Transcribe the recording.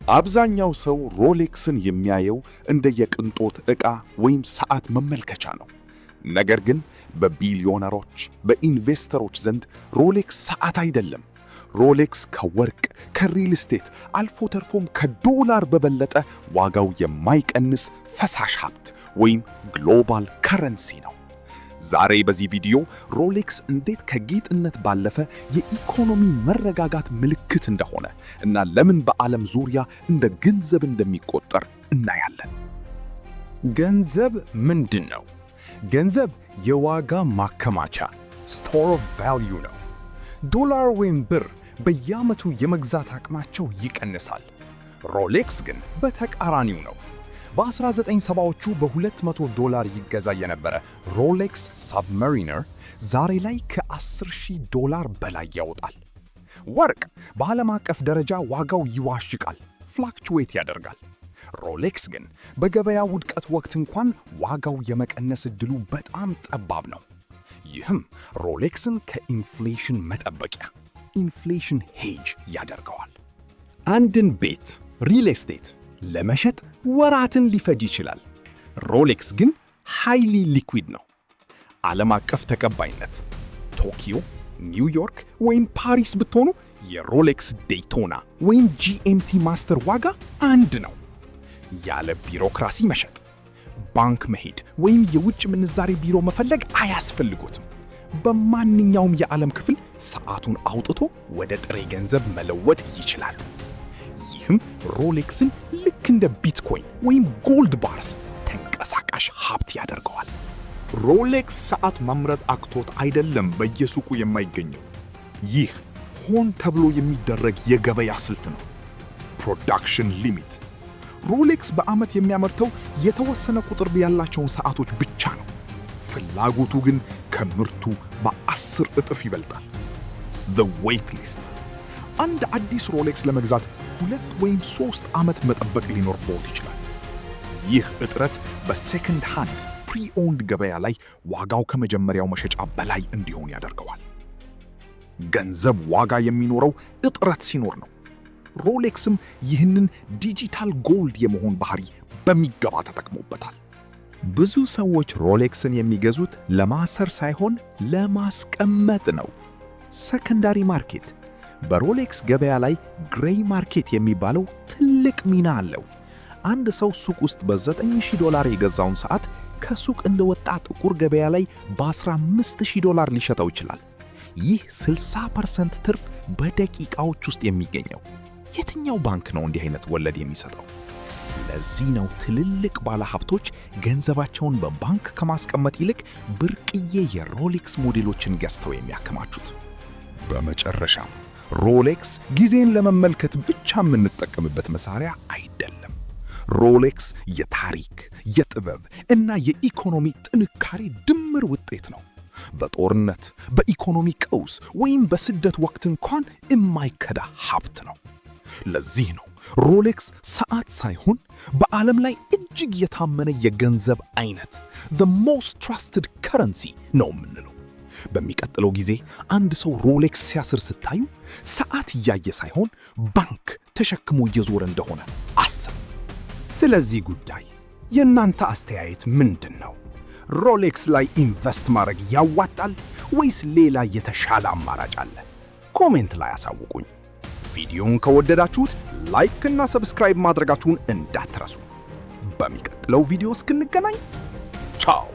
አብዛኛው ሰው ሮሌክስን የሚያየው እንደ የቅንጦት ዕቃ ወይም ሰዓት መመልከቻ ነው። ነገር ግን በቢሊዮነሮች፣ በኢንቨስተሮች ዘንድ ሮሌክስ ሰዓት አይደለም። ሮሌክስ ከወርቅ፣ ከሪል ስቴት አልፎ ተርፎም ከዶላር በበለጠ ዋጋው የማይቀንስ ፈሳሽ ሀብት ወይም ግሎባል ከረንሲ ነው። ዛሬ በዚህ ቪዲዮ ሮሌክስ እንዴት ከጌጥነት ባለፈ የኢኮኖሚ መረጋጋት ምልክት እንደሆነ እና ለምን በዓለም ዙሪያ እንደ ገንዘብ እንደሚቆጠር እናያለን። ገንዘብ ምንድን ነው? ገንዘብ የዋጋ ማከማቻ ስቶር ኦፍ ቫልዩ ነው። ዶላር ወይም ብር በየዓመቱ የመግዛት አቅማቸው ይቀንሳል። ሮሌክስ ግን በተቃራኒው ነው። በ1970ዎቹ በ$200 ይገዛ የነበረ ሮሌክስ ሳብመሪነር ዛሬ ላይ ከ$10,000 በላይ ያወጣል። ወርቅ በዓለም አቀፍ ደረጃ ዋጋው ይዋዥቃል፣ ፍላክቹዌት ያደርጋል። ሮሌክስ ግን በገበያ ውድቀት ወቅት እንኳን ዋጋው የመቀነስ ዕድሉ በጣም ጠባብ ነው። ይህም ሮሌክስን ከኢንፍሌሽን መጠበቂያ ኢንፍሌሽን ሄጅ ያደርገዋል። አንድን ቤት ሪል ስቴት ለመሸጥ ወራትን ሊፈጅ ይችላል። ሮሌክስ ግን ሃይሊ ሊኩዊድ ነው። ዓለም አቀፍ ተቀባይነት ቶኪዮ፣ ኒውዮርክ ወይም ፓሪስ ብትሆኑ የሮሌክስ ዴይቶና ወይም GMT ማስተር ዋጋ አንድ ነው። ያለ ቢሮክራሲ መሸጥ፣ ባንክ መሄድ ወይም የውጭ ምንዛሬ ቢሮ መፈለግ አያስፈልጎትም። በማንኛውም የዓለም ክፍል ሰዓቱን አውጥቶ ወደ ጥሬ ገንዘብ መለወጥ ይችላሉ። ይህም ሮሌክስን ልክ እንደ ቢትኮይን ወይም ጎልድ ባርስ ተንቀሳቃሽ ሀብት ያደርገዋል። ሮሌክስ ሰዓት ማምረት አቅቶት አይደለም በየሱቁ የማይገኘው። ይህ ሆን ተብሎ የሚደረግ የገበያ ስልት ነው። ፕሮዳክሽን ሊሚት ሮሌክስ በዓመት የሚያመርተው የተወሰነ ቁጥር ያላቸውን ሰዓቶች ብቻ ነው። ፍላጎቱ ግን ከምርቱ በ10 እጥፍ ይበልጣል። The wait list አንድ አዲስ ሮሌክስ ለመግዛት 2 ወይም 3 ዓመት መጠበቅ ሊኖርበት ይችላል። ይህ እጥረት በሴከንድ ሃንድ ፕሪ-ኦውንድ ገበያ ላይ ዋጋው ከመጀመሪያው መሸጫ በላይ እንዲሆን ያደርገዋል። ገንዘብ ዋጋ የሚኖረው እጥረት ሲኖር ነው። ሮሌክስም ይህንን ዲጂታል ጎልድ የመሆን ባህሪ በሚገባ ተጠቅሞበታል። ብዙ ሰዎች ሮሌክስን የሚገዙት ለማሰር ሳይሆን ለማስቀመጥ ነው። ሰከንዳሪ ማርኬት በሮሌክስ ገበያ ላይ ግሬይ ማርኬት የሚባለው ትልቅ ሚና አለው። አንድ ሰው ሱቅ ውስጥ በ$9,000 የገዛውን ሰዓት ከሱቅ እንደወጣ ጥቁር ገበያ ላይ በ$15,000 ሊሸጠው ይችላል። ይህ 60% ትርፍ በደቂቃዎች ውስጥ የሚገኘው። የትኛው ባንክ ነው እንዲህ አይነት ወለድ የሚሰጠው? ለዚህ ነው ትልልቅ ባለሀብቶች ገንዘባቸውን በባንክ ከማስቀመጥ ይልቅ ብርቅዬ የሮሌክስ ሞዴሎችን ገዝተው የሚያከማቹት። በመጨረሻም ሮሌክስ ጊዜን ለመመልከት ብቻ የምንጠቀምበት መሳሪያ አይደለም። ሮሌክስ የታሪክ፣ የጥበብ እና የኢኮኖሚ ጥንካሬ ድምር ውጤት ነው። በጦርነት፣ በኢኮኖሚ ቀውስ ወይም በስደት ወቅት እንኳን የማይከዳ ሀብት ነው። ለዚህ ነው ሮሌክስ ሰዓት ሳይሆን በዓለም ላይ እጅግ የታመነ የገንዘብ አይነት the most trusted currency ነው የምንለው። በሚቀጥለው ጊዜ አንድ ሰው ሮሌክስ ሲያስር ስታዩ ሰዓት እያየ ሳይሆን ባንክ ተሸክሞ እየዞረ እንደሆነ አስብ። ስለዚህ ጉዳይ የእናንተ አስተያየት ምንድን ነው? ሮሌክስ ላይ ኢንቨስት ማድረግ ያዋጣል ወይስ ሌላ የተሻለ አማራጭ አለ? ኮሜንት ላይ አሳውቁኝ። ቪዲዮውን ከወደዳችሁት ላይክ እና ሰብስክራይብ ማድረጋችሁን እንዳትረሱ። በሚቀጥለው ቪዲዮ እስክንገናኝ ቻው።